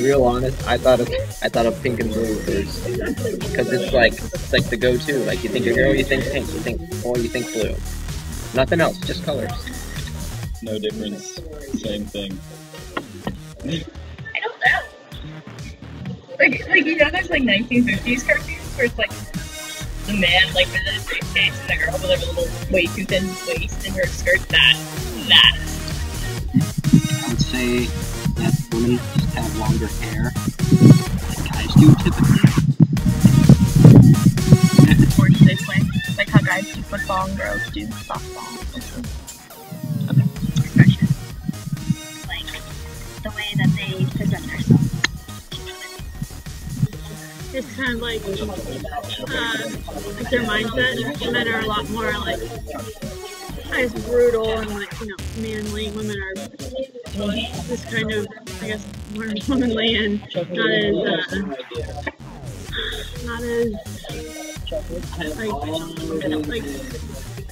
real honest, I thought of pink and blue first, because it's like the go-to. Like you think a girl, you think pink. You think boy, you think blue. Nothing else, just colors. No difference. Same thing. I don't know. Like there's like 1950s cartoons where it's like the man like with a briefcase and the girl with like a little way too thin waist and her skirt. That. I would say that women just have longer hair, like guys do typically. Sports they play, like how guys do football and girls do softball. Okay. Like the way that they present themselves. It's kind of like their mindset. Men are a lot more like as brutal and like manly. Women are this kind of more womanly and not as like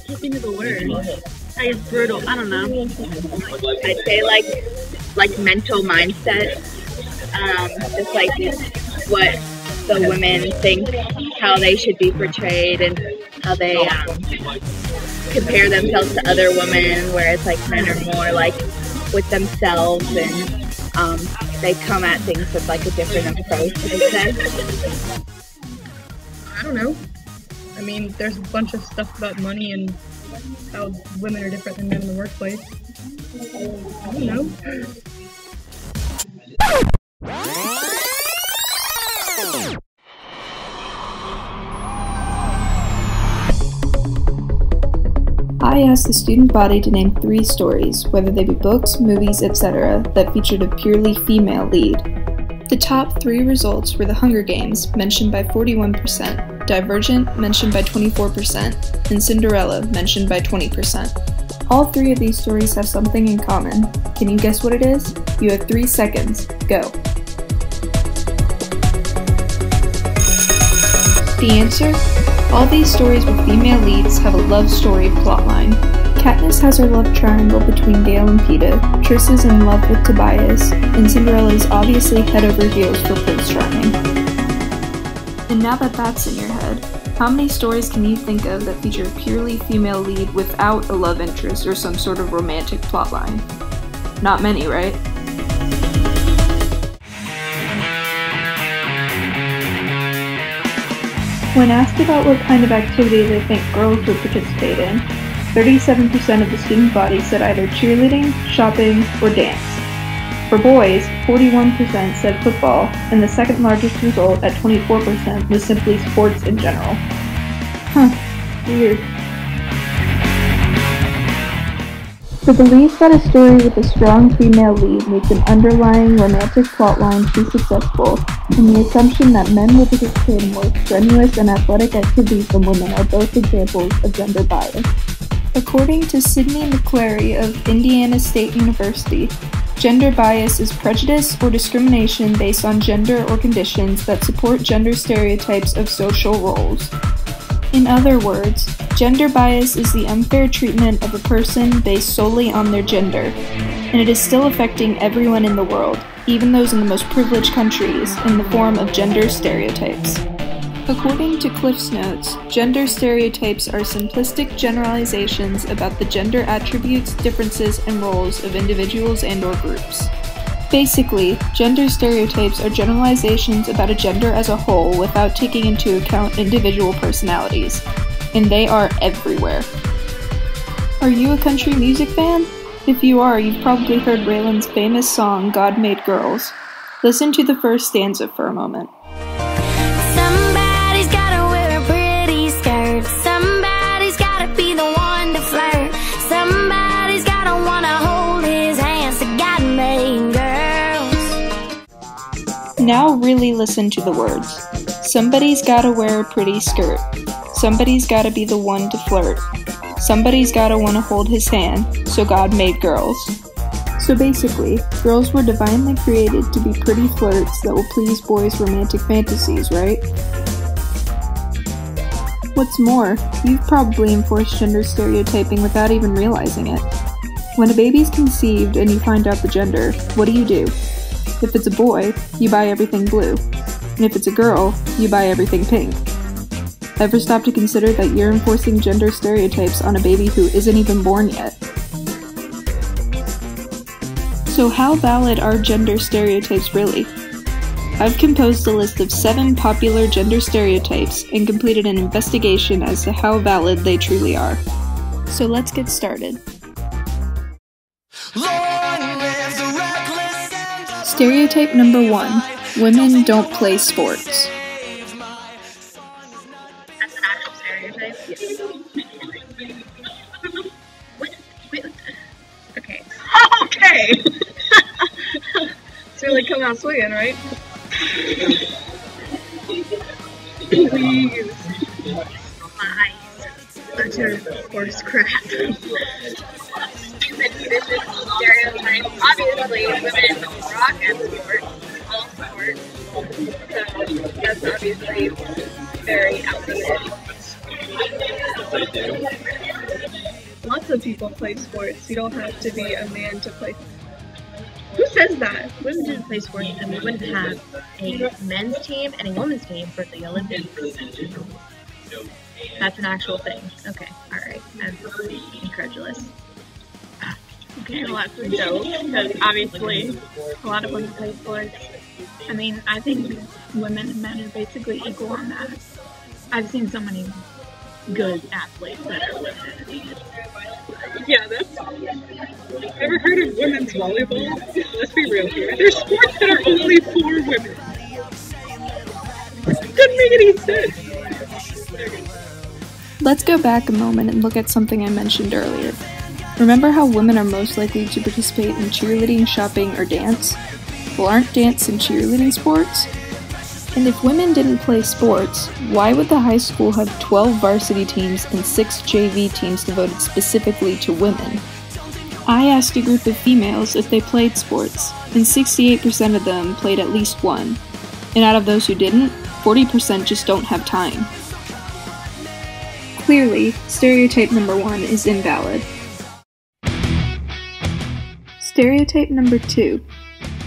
can't think of the word. I guess brutal. I don't know. I'd say like mental mindset. Just like what the women think how they should be portrayed and how they compare themselves to other women, whereas like men are more like with themselves and they come at things with like a different approach, I'd say. I don't know. I mean, there's a bunch of stuff about money and how women are different than men in the workplace. I don't know. I asked the student body to name 3 stories, whether they be books, movies, etc., that featured a purely female lead. The top 3 results were The Hunger Games, mentioned by 41%, Divergent, mentioned by 24%, and Cinderella, mentioned by 20%. All 3 of these stories have something in common. Can you guess what it is? You have 3 seconds. Go. The answer? All these stories with female leads have a love story plotline. Katniss has her love triangle between Gale and Peeta, Triss is in love with Tobias, and Cinderella is obviously head over heels for Prince Charming. And now that that's in your head, how many stories can you think of that feature a purely female lead without a love interest or some sort of romantic plotline? Not many, right? When asked about what kind of activity they think girls would participate in, 37% of the student body said either cheerleading, shopping, or dance. For boys, 41% said football, and the second largest result at 24% was simply sports in general. Huh, weird. The belief that a story with a strong female lead makes an underlying romantic plotline be successful, and the assumption that men will participate in more strenuous and athletic activities than women are both examples of gender bias. According to Sidney McClary of Indiana State University, gender bias is prejudice or discrimination based on gender or conditions that support gender stereotypes of social roles. In other words, gender bias is the unfair treatment of a person based solely on their gender, and it is still affecting everyone in the world, even those in the most privileged countries, in the form of gender stereotypes. According to Cliff's Notes, gender stereotypes are simplistic generalizations about the gender attributes, differences, and roles of individuals and/or groups. Basically, gender stereotypes are generalizations about a gender as a whole without taking into account individual personalities, and they are everywhere. Are you a country music fan? If you are, you've probably heard Raylan's famous song, God Made Girls. Listen to the first stanza for a moment. Somebody's gotta wear a pretty skirt. Somebody's gotta be the one to flirt. Somebody's gotta wanna hold his hands to God made girls. Now really listen to the words. Somebody's gotta wear a pretty skirt. Somebody's gotta be the one to flirt. Somebody's gotta wanna hold his hand, so God made girls. So basically, girls were divinely created to be pretty flirts that will please boys' romantic fantasies, right? What's more, you've probably enforced gender stereotyping without even realizing it. When a baby's conceived and you find out the gender, what do? If it's a boy, you buy everything blue. And if it's a girl, you buy everything pink. Ever stop to consider that you're enforcing gender stereotypes on a baby who isn't even born yet? So how valid are gender stereotypes really? I've composed a list of 7 popular gender stereotypes and completed an investigation as to how valid they truly are. So let's get started. Stereotype number 1. Women don't play sports. That's an actual stereotype? Yes. Wait. Okay. Okay! It's really come out swinging, right? Please. My eyes. Utter horse crap. Stupid, vicious stereotype. Obviously, women rock at sports. All sports. So, that's obviously very outdated. Lots of people play sports. You don't have to be a man to play. Who says that? Women didn't play sports, and we wouldn't have a men's team and a women's team for the Olympics. That's an actual thing. Okay, alright. I'm incredulous. Okay, well that's a joke, because obviously a lot of women play sports. I mean, I think women and men are basically equal on that. I've seen so many good athletes that are women. Yeah, that's... Ever heard of women's volleyball? Let's be real here. There's sports that are only for women. Doesn't make any sense. Let's go back a moment and look at something I mentioned earlier. Remember how women are most likely to participate in cheerleading, shopping, or dance? Well, aren't dance and cheerleading sports? And if women didn't play sports, why would the high school have 12 varsity teams and 6 JV teams devoted specifically to women? I asked a group of females if they played sports, and 68% of them played at least one. And out of those who didn't, 40% just don't have time. Clearly, stereotype number 1 is invalid. Stereotype number 2.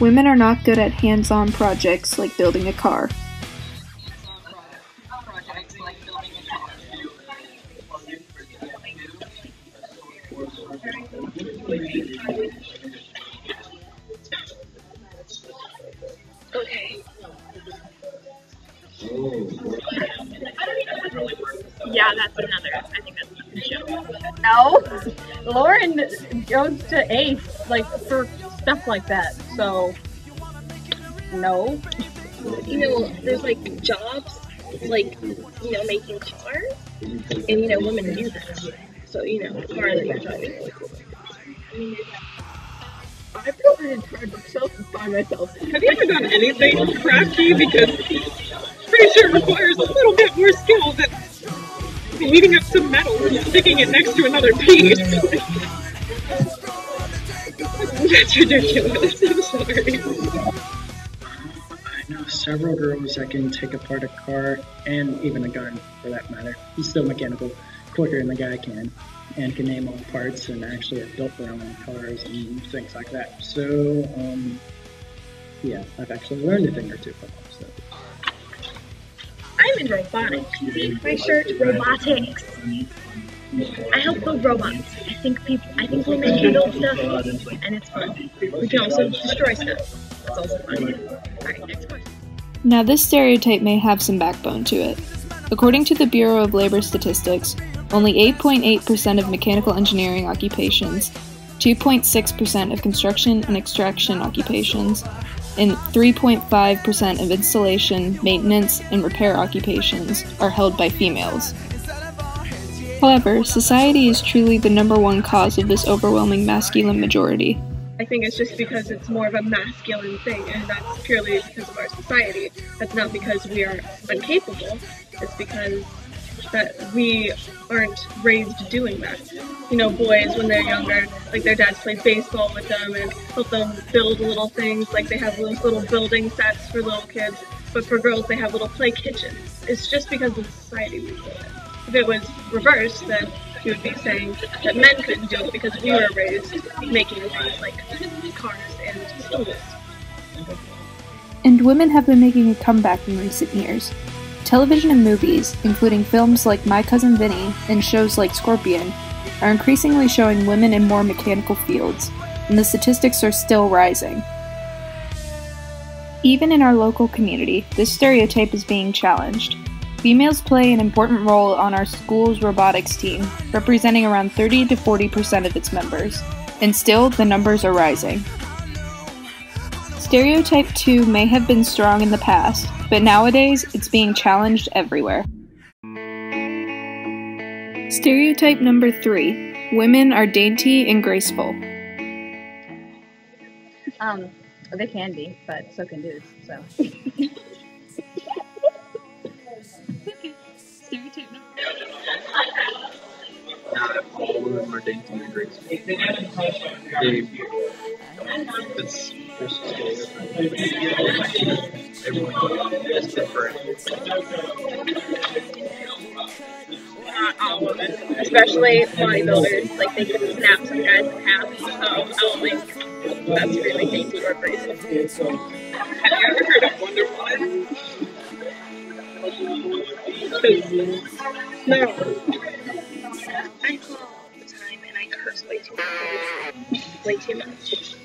Women are not good at hands-on projects like building a car. Okay. Yeah, that's another. I think that's a joke. No! Lauren goes to Ace, like, for stuff like that, so... No. You know, there's like jobs, like, you know, making cars, and you know, women do that. So, you know, the car that you're driving. I prefer to drive myself by myself. Have you ever done anything crafty? Because I'm pretty sure it requires a little bit more skill than heating up some metal and sticking it next to another piece. That's ridiculous. I'm sorry. I know several girls that can take apart a car, and even a gun for that matter. He's still mechanical, quicker than the guy can, and can name all parts and actually have built their own cars and things like that. So, yeah, I've actually learned a thing or two from them. So. I'm in robotics. See my shirt? Robotics. I help build robots. I think women can build stuff, and it's fun. We can also destroy stuff. It's also fun. Alright, next question. Now this stereotype may have some backbone to it. According to the Bureau of Labor Statistics, only 8.8% of mechanical engineering occupations, 2.6% of construction and extraction occupations, and 3.5% of installation, maintenance, and repair occupations are held by females. However, society is truly the #1 cause of this overwhelming masculine majority. I think it's just because it's more of a masculine thing, and that's purely because of our society. That's not because we are incapable. It's because that we aren't raised doing that. You know, boys, when they're younger, like their dads play baseball with them and help them build little things, like they have those little building sets for little kids, but for girls they have little play kitchens. It's just because of the society we live in. If it was reversed, then you would be saying that men couldn't do it because we were raised making things like cars and stools. And women have been making a comeback in recent years. Television and movies, including films like My Cousin Vinny and shows like Scorpion, are increasingly showing women in more mechanical fields, and the statistics are still rising. Even in our local community, this stereotype is being challenged. Females play an important role on our school's robotics team, representing around 30 to 40% of its members, and still the numbers are rising. Stereotype 2 may have been strong in the past, but nowadays it's being challenged everywhere. Stereotype number 3. Women are dainty and graceful. They can be, but so can dudes, so. Stereotype number Not all women are dainty and graceful. It's just a stereotype. Everyone is different. Not all women, especially bodybuilders. Like, they can snap some guys in half, so I don't think that's really dainty or graceful. Have you ever heard of Wonder Woman? No. I call all the time and I curse way too much. Way too much.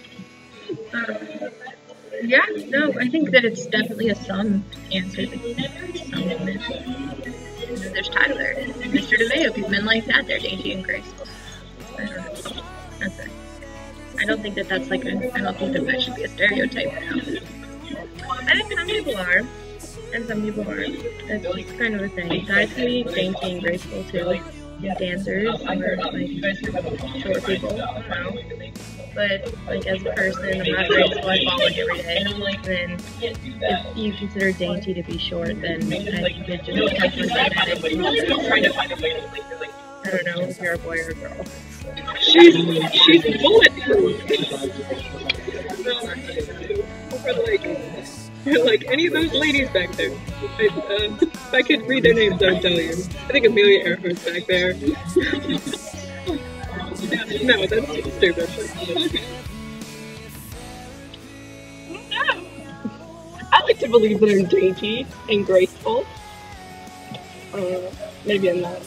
Yeah, no, I think that it's definitely a some answer. Some women. And then there's Tyler, Mr. DeVeo, people men like that, they're dainty and graceful. I don't know. That's it. I don't think that that's like I don't think that should be a stereotype now. I think some people are, and some people aren't. It's kind of a thing. Guys can be dainty and graceful too. Dancers or like short people. I don't know. But like as a person, I'm not graceful. I fall like every day. Then if you consider dainty to be short, then I think it just depends on genetic. I don't know if you're a boy or a girl. She's bulletproof. For like any of those ladies back there. If I could read their names, I'd tell you. I think Amelia Earhart's back there. No, that's stupid. No. I like to believe that I'm dainty and graceful. Maybe I'm not.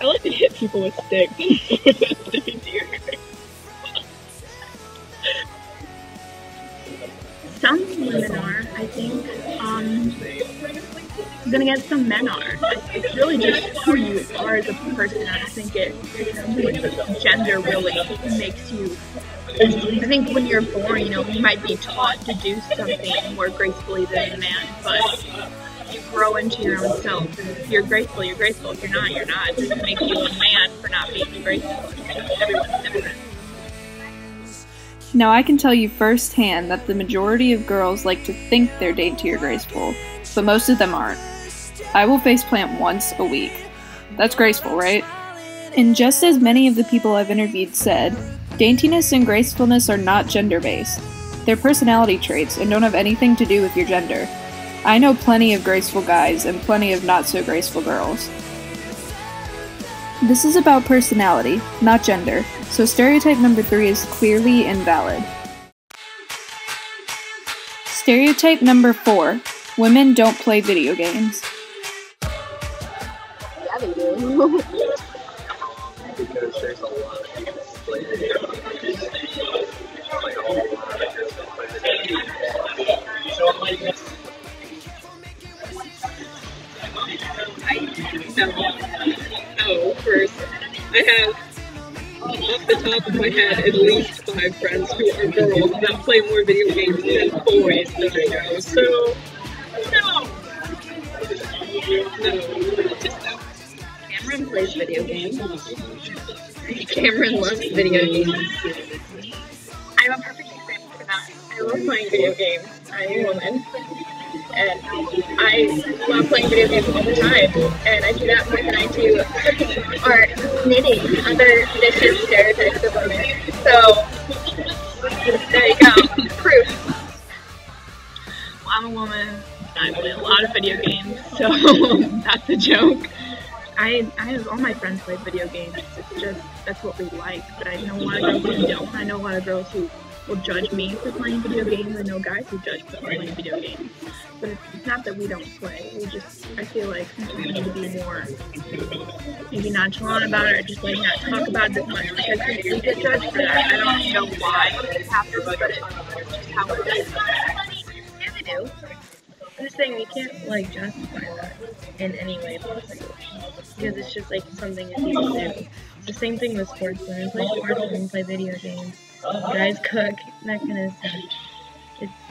I like to hit people with sticks. Dainty or graceful. Some women are, I think. Then again, some men are. It's really just who you are as a person. I don't think gender really makes you. I think when you're born, you might be taught to do something more gracefully than a man, but you grow into your own self. And if you're graceful, you're graceful. If you're not, you're not. It doesn't make you a man for not being graceful. Everyone's different. Now I can tell you firsthand that the majority of girls like to think they're dainty or graceful, but most of them aren't. I will faceplant once a week. That's graceful, right? And just as many of the people I've interviewed said, daintiness and gracefulness are not gender-based. They're personality traits and don't have anything to do with your gender. I know plenty of graceful guys and plenty of not-so-graceful girls. This is about personality, not gender, so stereotype number 3 is clearly invalid. Stereotype number 4. Women don't play video games. Yeah, they do. Because there's a lot of people who play video games. Like a whole lot of girls that play video games. So I'm like, No, first, I have, off the top of my head, at least 5 friends who are girls that play more video games than boys that I know, so, no. No, just no. Cameron plays video games. Cameron loves video games. I'm a perfect example for that. I love playing video games. I'm a woman. And I love playing video games all the time. And I do that more than I do art, knitting, other vicious stereotypes of women. So, there you go. Proof. Well, I'm a woman. I play a lot of video games, so that's a joke. I have all my friends play video games. It's just, that's what we like. But I know a lot of girls who don't. I know a lot of girls who will judge me for playing video games. I know guys who judge me for playing video games. But it's not that we don't play. I feel like we need to be more maybe nonchalant about it, or just like not talk about it as much, because we get judged for that. I don't know why it happens, but it's just how it is. Yeah, they do. I'm just saying we can't like justify that in any way possible, because it's just like something that people do. It's the same thing with sports. When we play sports, when we play video games, guys cook, that kind of stuff.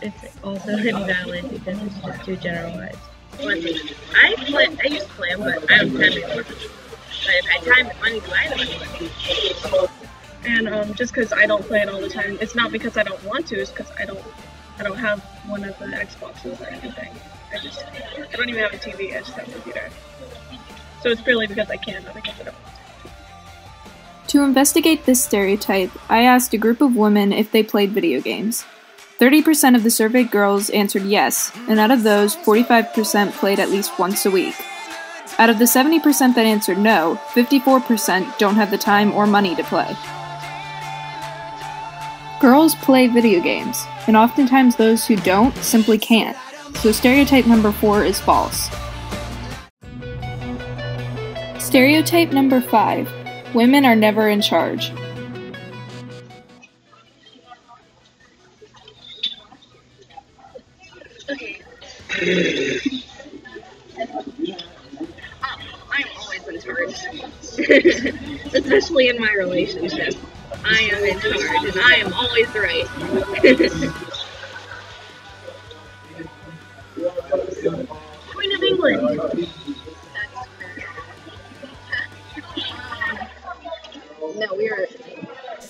It's also invalid because it's just too generalized. I used to play them, but I don't have time anymore. But if I had time and money, do I have money? And just because I don't play it all the time, it's not because I don't want to. It's because I don't have one of the Xboxes or anything. I don't even have a TV. I just have a computer. So it's purely because I can, not because I don't want to. To investigate this stereotype, I asked a group of women if they played video games. 30% of the surveyed girls answered yes, and out of those, 45% played at least once a week. Out of the 70% that answered no, 54% don't have the time or money to play. Girls play video games, and oftentimes those who don't simply can't, so stereotype number 4 is false. Stereotype number 5. Women are never in charge. I'm always in charge. Especially in my relationship. I am in charge and I am always right. Queen of England. No,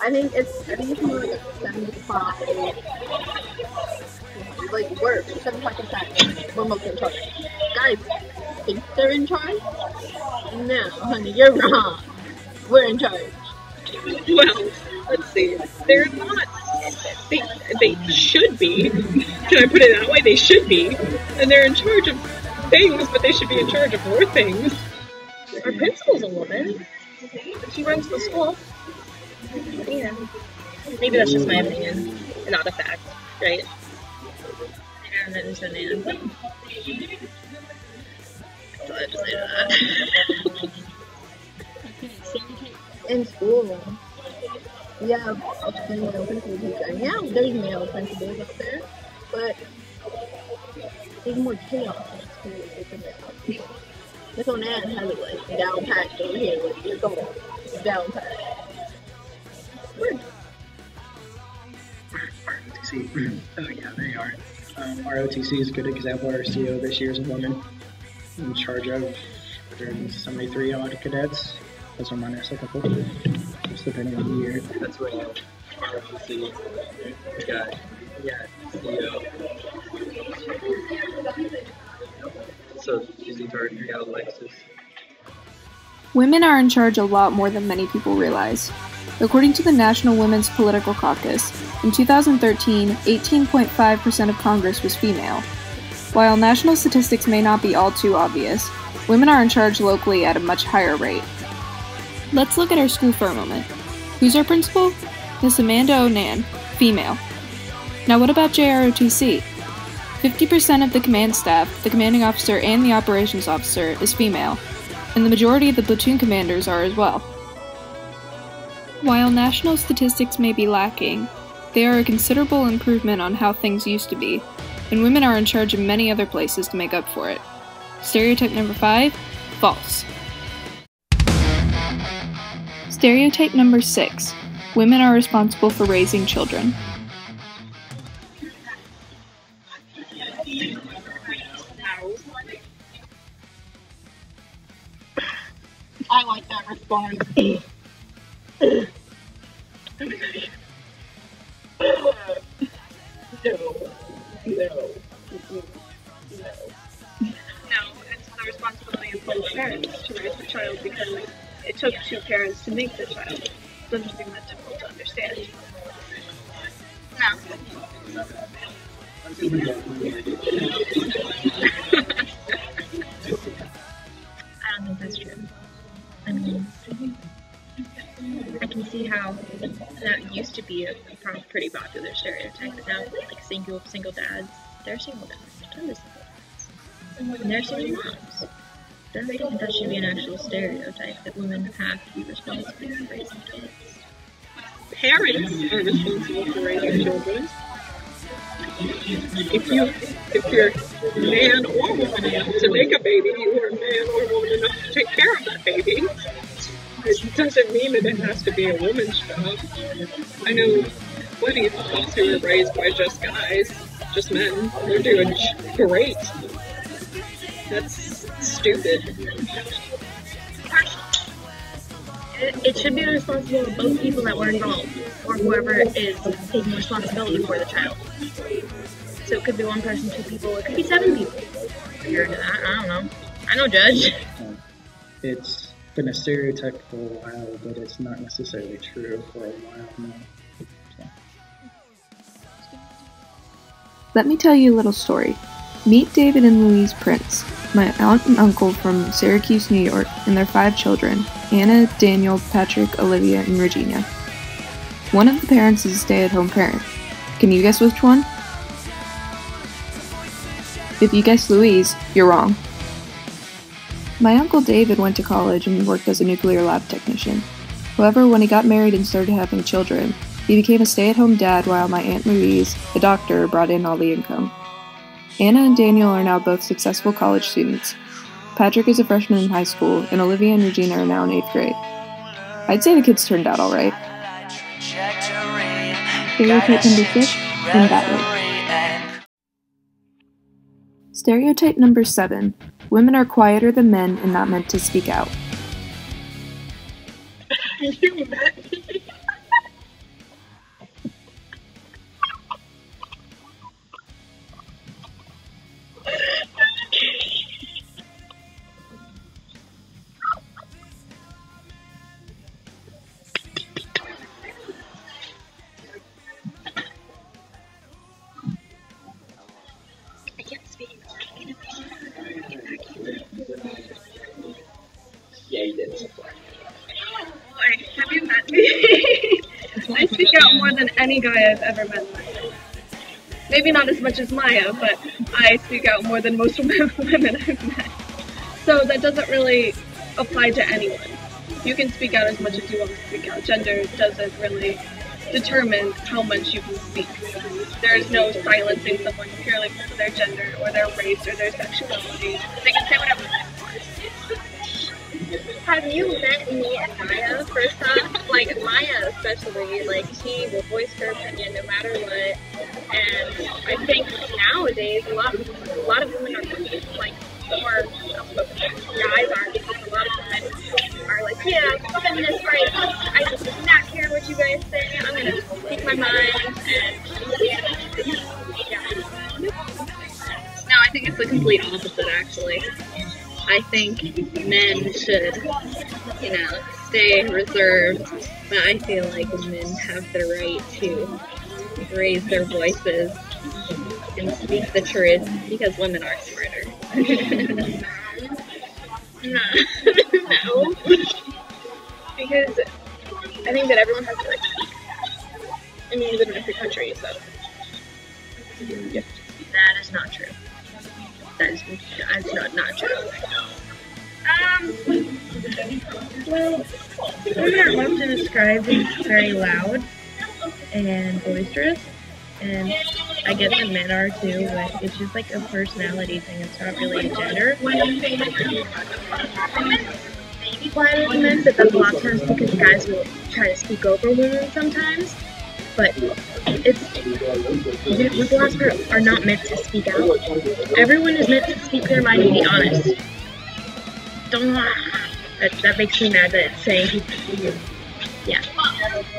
I think it's more like a 75. Like, we're 75%. We're most in charge. Guys think they're in charge? No, honey, you're wrong. We're in charge. Well, let's see. They're not. They should be. Can I put it that way? They should be. And they're in charge of things, but they should be in charge of more things. Our principal's a woman. She runs the school. Yeah. Maybe that's just my opinion, and not a fact, right? And that is an and. So I have to say that. In school, we have a female principal teacher. And yeah, there's male principals out there, but there's more chaos in school than there. This one Ann has it like down packed over here, like you're going down packed. ROTC. Oh yeah, they are. ROTC is a good example. Our CEO this year is a woman in charge of 173 odd cadets. Plus or minus a couple. Just depending on the year. That's what ROTC guy. Yeah, CEO. So she's in charge of Alexis. Women are in charge a lot more than many people realize. According to the National Women's Political Caucus, in 2013, 18.5% of Congress was female. While national statistics may not be all too obvious, women are in charge locally at a much higher rate. Let's look at our school for a moment. Who's our principal? Miss Amanda Onan, female. Now what about JROTC? 50% of the command staff, the commanding officer, and the operations officer is female, and the majority of the platoon commanders are as well. While national statistics may be lacking, they are a considerable improvement on how things used to be, and women are in charge of many other places to make up for it. Stereotype number 5, false. Stereotype number 6, women are responsible for raising children. I like that response. No. No, it's the responsibility of both parents to raise the child because it took two parents to make the child. It doesn't seem that difficult to understand. No. I don't think that's true. I mean, I can see how that used to be a pretty popular stereotype, but now like single dads, they're single dads, totally single dads, and they're single moms. Don't think that should be an actual stereotype that women have to be responsible for raising kids. Parents are responsible for raising children. If you're man or woman enough to make a baby, you are man or woman enough to take care of that baby. It doesn't mean that it has to be a woman's job. I know plenty of us who were raised by just guys, just men. They're doing great. That's stupid. It should be the responsibility of both people that were involved, or whoever is taking responsibility for the child. So it could be one person, 2 people, it could be 7 people. If you're into that, I don't know. I don't judge. It's been a stereotype for a while, but it's not necessarily true for a while now. So. Let me tell you a little story. Meet David and Louise Prince, my aunt and uncle from Syracuse, New York, and their 5 children, Anna, Daniel, Patrick, Olivia, and Regina. One of the parents is a stay-at-home parent. Can you guess which one? If you guess Louise, you're wrong. My uncle David went to college and worked as a nuclear lab technician. However, when he got married and started having children, he became a stay-at-home dad while my Aunt Louise, a doctor, brought in all the income. Anna and Daniel are now both successful college students. Patrick is a freshman in high school, and Olivia and Regina are now in 8th grade. I'd say the kids turned out alright. Stereotype number 6, and that way. Stereotype number 7, women are quieter than men and not meant to speak out. You met me. Yeah, you did. Have you met me? I speak out more than any guy I've ever met. Maybe not as much as Maya, but I speak out more than most women I've met. So that doesn't really apply to anyone. You can speak out as much as you want to speak out. Gender doesn't really determine how much you can speak. There is no silencing someone purely because of their gender or their race or their sexuality. They can say whatever they want. Have you met me and Maya? First off, like Maya especially, like she will voice her opinion no matter what. And I think nowadays a lot of women are like more guys aren't, because a lot of women are like, yeah, feminist rights. I just do not care what you guys say. I'm gonna speak my mind and yeah. No, I think it's the complete opposite actually. I think men should, stay reserved, but I feel like women have the right to raise their voices and speak the truth because women are smarter. No. Because I think that everyone has to like speak. I mean, you live in a free country, so. Yeah. That is not true. That's not true. Well, women are often described as very loud and boisterous, and I guess that men are too, but it's just like a personality thing. It's not really a gender. Maybe quieter than men, but that's a lot of times because guys will try to speak over women sometimes. But the last part are not meant to speak out. Everyone is meant to speak their mind and be honest. Don't lie. That makes me mad that it's saying, yeah.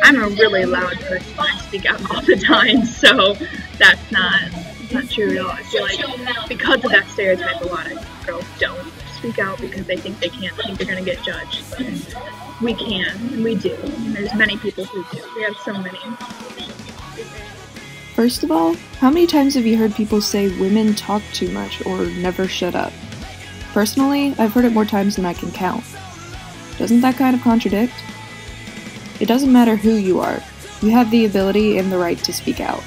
I'm a really loud person. I speak out all the time, so that's not true at all. I feel like because of that stereotype, a lot of girls don't speak out because they think they're going to get judged. We can, and we do. And there's many people who do. We have so many. First of all, how many times have you heard people say women talk too much or never shut up? Personally, I've heard it more times than I can count. Doesn't that kind of contradict? It doesn't matter who you are. You have the ability and the right to speak out.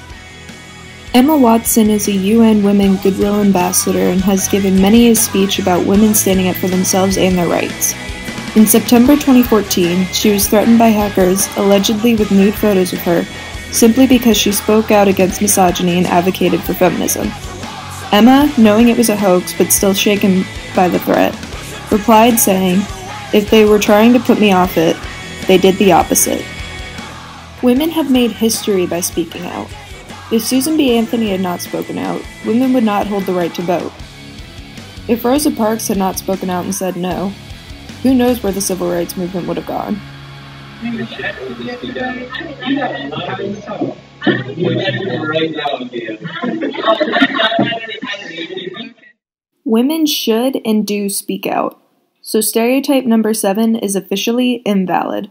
Emma Watson is a UN Women Goodwill Ambassador and has given many a speech about women standing up for themselves and their rights. In September 2014, she was threatened by hackers, allegedly with nude photos of her, simply because she spoke out against misogyny and advocated for feminism. Emma, knowing it was a hoax but still shaken by the threat, replied saying, "If they were trying to put me off it, they did the opposite." Women have made history by speaking out. If Susan B. Anthony had not spoken out, women would not hold the right to vote. If Rosa Parks had not spoken out and said no, who knows where the civil rights movement would have gone. Women should and do speak out. So stereotype number 7 is officially invalid.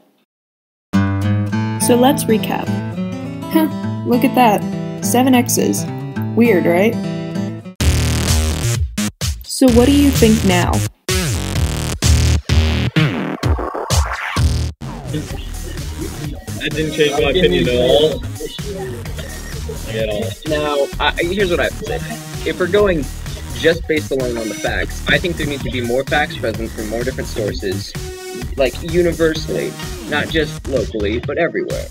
So let's recap. Look at that. 7 X's. Weird, right? So what do you think now? That didn't change my opinion at all. At all. Now, here's what I have to say. If we're going just based alone on the facts, I think there need to be more facts present from more different sources, like universally, not just locally, but everywhere.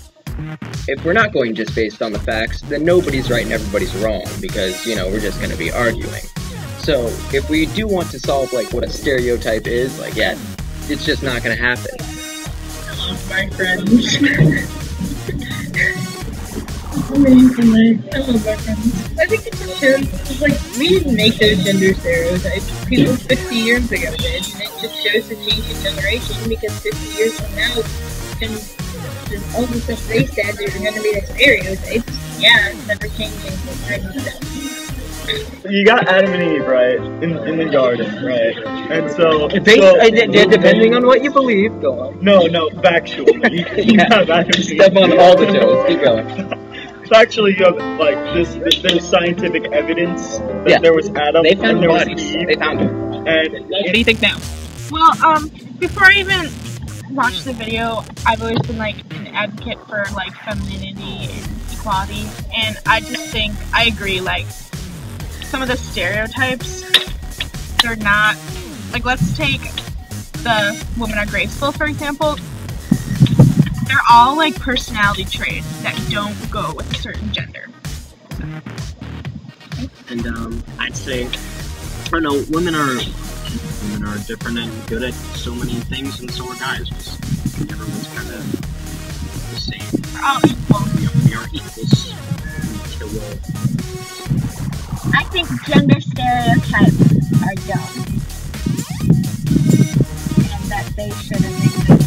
If we're not going just based on the facts, then nobody's right and everybody's wrong, because, you know, we're just going to be arguing. So, if we do want to solve, like, what a stereotype is, like, yeah, it's just not going to happen. Hello, my friends. Hello, my friends. I think it just shows, it's like, we didn't make those gender stereotypes. People 50 years ago did, and it just shows the change in generation, because 50 years from now, all the stuff they said are going to be the stereotypes. Yeah, it's never changing for tiny stuff. You got Adam and Eve, right? In the garden, right? And so... depending on what you believe, go on. No, factually. You have Adam and Eve. Step on all the toes, keep going. Factually, you have, like, there's scientific evidence that there was Adam they found and there was bodies. Eve. They found him. And What do you think now? Well, before I even watched the video, I've always been, like, an advocate for, like, femininity and equality, and I just think, I agree, like, some of the stereotypes, they're not, like, let's take the women are graceful, for example. They're all, like, personality traits that don't go with a certain gender. And, I'd say, I don't know, women are different and good at so many things, and so are guys. Everyone's kind of the same. We're all equal. We are equals. I think gender stereotypes are dumb. And that they shouldn't exist.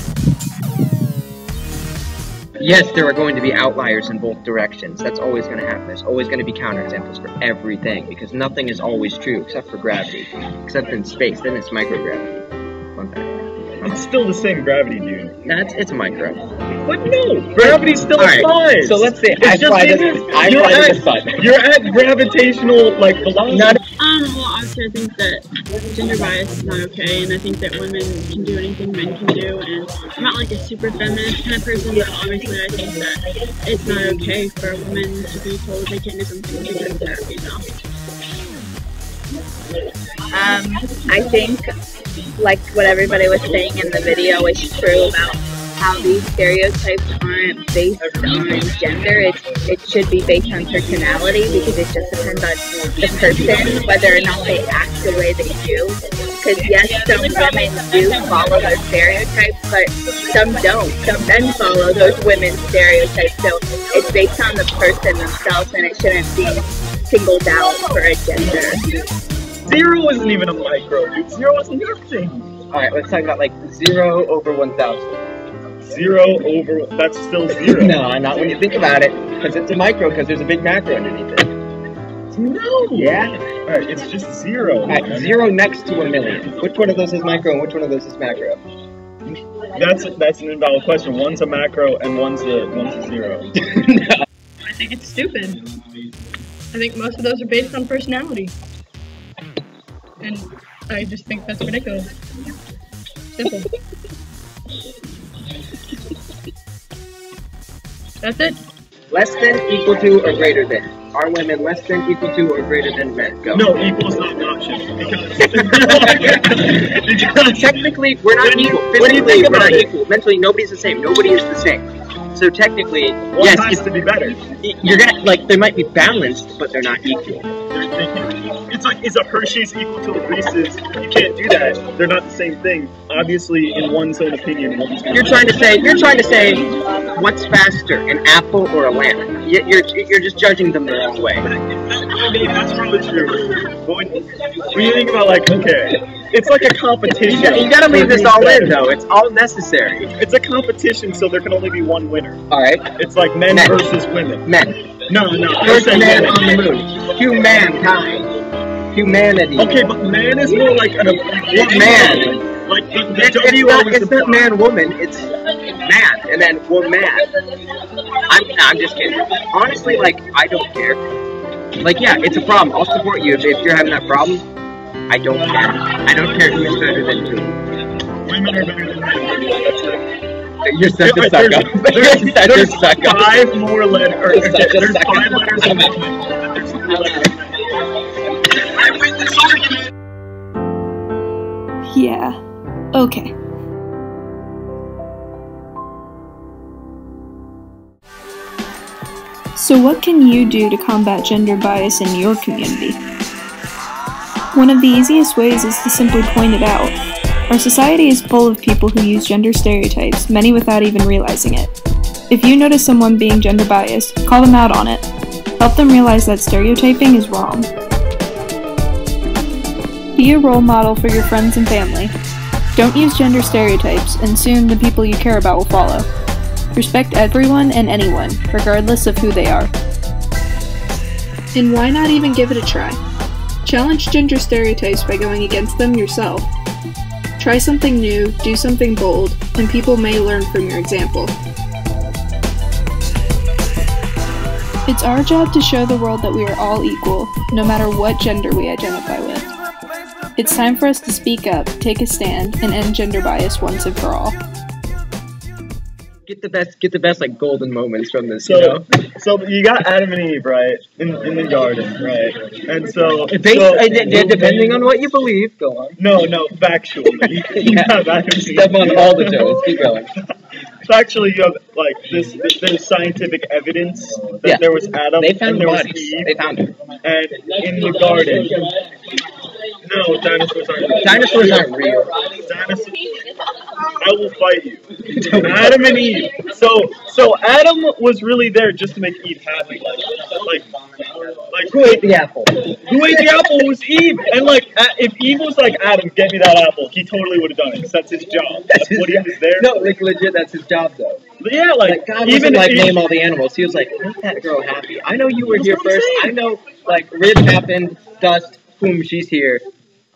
Yes, there are going to be outliers in both directions. That's always going to happen. There's always going to be counterexamples for everything, because nothing is always true, except for gravity. Except in space, then it's microgravity. Fun fact. it's still the same gravity, dude. It's micro. But no, gravity's still applies. So let's say I fly to the sun. You're at gravitational, like, velocity. Well, obviously I think that gender bias is not okay, and I think that women can do anything men can do, and I'm not like a super feminist kind of person, but obviously I think that it's not okay for women to be told they can't do something because they're female. I think, like what everybody was saying in the video is true about how these stereotypes aren't based on gender. It should be based on personality, because it just depends on the person, whether or not they act the way they do. Because yes, some women do follow those stereotypes, but some don't. Some men follow those women's stereotypes. So it's based on the person themselves, and it shouldn't be singled out for a gender. Zero isn't even a micro, dude. Zero is nothing. Alright, let's talk about like 0 over 1,000. 0 over, that's still 0. No, not when you think about it, because it's a micro, because there's a big macro underneath it. No! Yeah? Alright, it's just 0. Alright, 0 next to a million. Which one of those is micro and which one of those is macro? That's an invalid question. One's a macro and one's a 0. I think it's stupid. I think most of those are based on personality. And I just think that's ridiculous. Simple. That's it. Less than, equal to, or greater than. Are women less than, equal to, or greater than men? Go. No, equal is not an option because Technically, we're not equal. when you Physically, think we're about not it, equal. Mentally, nobody's the same. Nobody is the same. So technically, one yes, has to be better. you're gonna like they might be balanced, but they're not equal. It's like, is a Hershey's equal to a Reese's? You can't do that. They're not the same thing. Obviously, in one's own opinion, one's You're trying to say what's faster, an apple or a lamb? You're just judging them the wrong way. I mean, that's probably true. But when you think about, like, okay, it's like a competition. You gotta leave this all in, though. It's all necessary. It's a competition, so there can only be one winner. All right. It's like men versus women. Men. No. First man on the moon. Humankind. Humanity. Okay, but man is more like an... What man? Like, It's not man, woman. It's man, and then woman. I'm just kidding. Honestly, like, I don't care. Like, yeah, it's a problem. I'll support you if you're having that problem. I don't care. I don't care who is better than who. Women are better than men. That's it. You're such a sucker. There's 5 more letters. There's 5 letters in women. There's 3 letters in men. I win this argument! Yeah. Okay. So what can you do to combat gender bias in your community? One of the easiest ways is to simply point it out. Our society is full of people who use gender stereotypes, many without even realizing it. If you notice someone being gender biased, call them out on it. Help them realize that stereotyping is wrong. Be a role model for your friends and family. Don't use gender stereotypes, and soon the people you care about will follow. Respect everyone and anyone, regardless of who they are. And why not even give it a try? Challenge gender stereotypes by going against them yourself. Try something new, do something bold, and people may learn from your example. It's our job to show the world that we are all equal, no matter what gender we identify with. It's time for us to speak up, take a stand, and end gender bias once and for all. Get the best like golden moments from this. So you got Adam and Eve, right, in the garden, right, and depending on what you believe, go on. No, factually, Step on all the toes. Keep going. Factually, you have like there's scientific evidence that there was Adam they found and there was bodies. Eve, They found them. and in the garden. No, dinosaurs aren't real. Dinosaurs aren't real. Dinosaurs. I will fight you. Adam and Eve. So Adam was really there just to make Eve happy. Like Who ate the apple? Who ate the apple was Eve. And like, if Eve was like, Adam, get me that apple, he totally would have done it because that's his job. That's what he was there. No, like legit, that's his job though. But yeah, like God even wasn't like name all the animals. He was like, make that girl happy. I know you were here That's what I'm first. saying. I know like rib happened, dust, boom, she's here.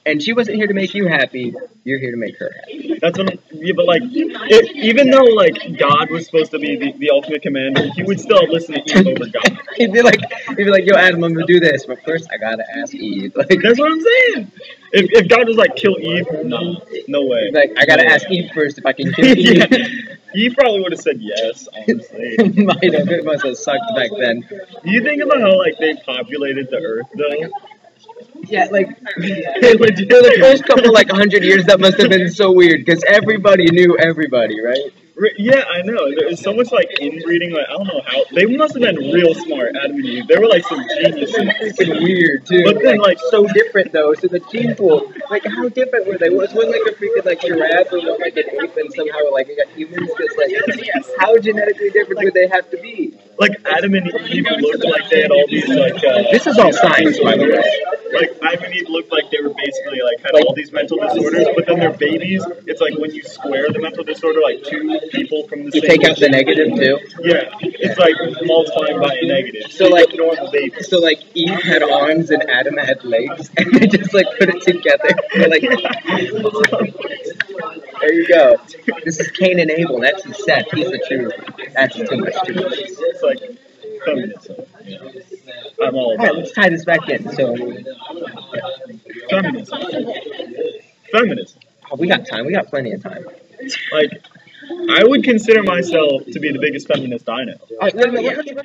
And she wasn't here to make you happy. You're here to make her happy. That's what. But like, even though like God was supposed to be the ultimate commander, he would still listen to Eve over God. he'd be like, yo, Adam, I'm gonna do this, but first I gotta ask Eve. Like, that's what I'm saying. If God was like, kill Eve, no way. Like, I gotta ask Eve first if I can kill Eve. Yeah. Eve probably would have said yes, honestly. Might have. It must have sucked back then. Do you think about how like they populated the Earth though? Yeah, like for the first couple like 100 years, that must have been so weird because everybody knew everybody, right? Yeah, I know. There's so much like inbreeding. Like I don't know how they must have been real smart, Adam and Eve. They were like some geniuses. Freaking weird too. But then like so different though. So the gene pool, like how different were they? Was one like a freaking like giraffe or one like an ape, and somehow like it got humans? Because like how genetically different would they have to be? Like Adam and Eve looked like they had all these like. This is all science, by the way. Like Adam and Eve looked like they were basically like had all these mental disorders, but then their babies. It's like when you square the mental disorder, like 2 people from the you same. Take out the negative too. Yeah, it's like multiplying by a negative. So like normal babies. So like Eve had arms and Adam had legs, and they just like put it together. They're like, there you go. This is Cain and Abel. That's his Seth. He's the truth. That's too much too much. It's like feminism. I'm all about. Alright, let's tie this back in. So feminism. Feminism. Oh, we got time. We got plenty of time. Like I would consider myself to be the biggest feminist I know. All right, let's go.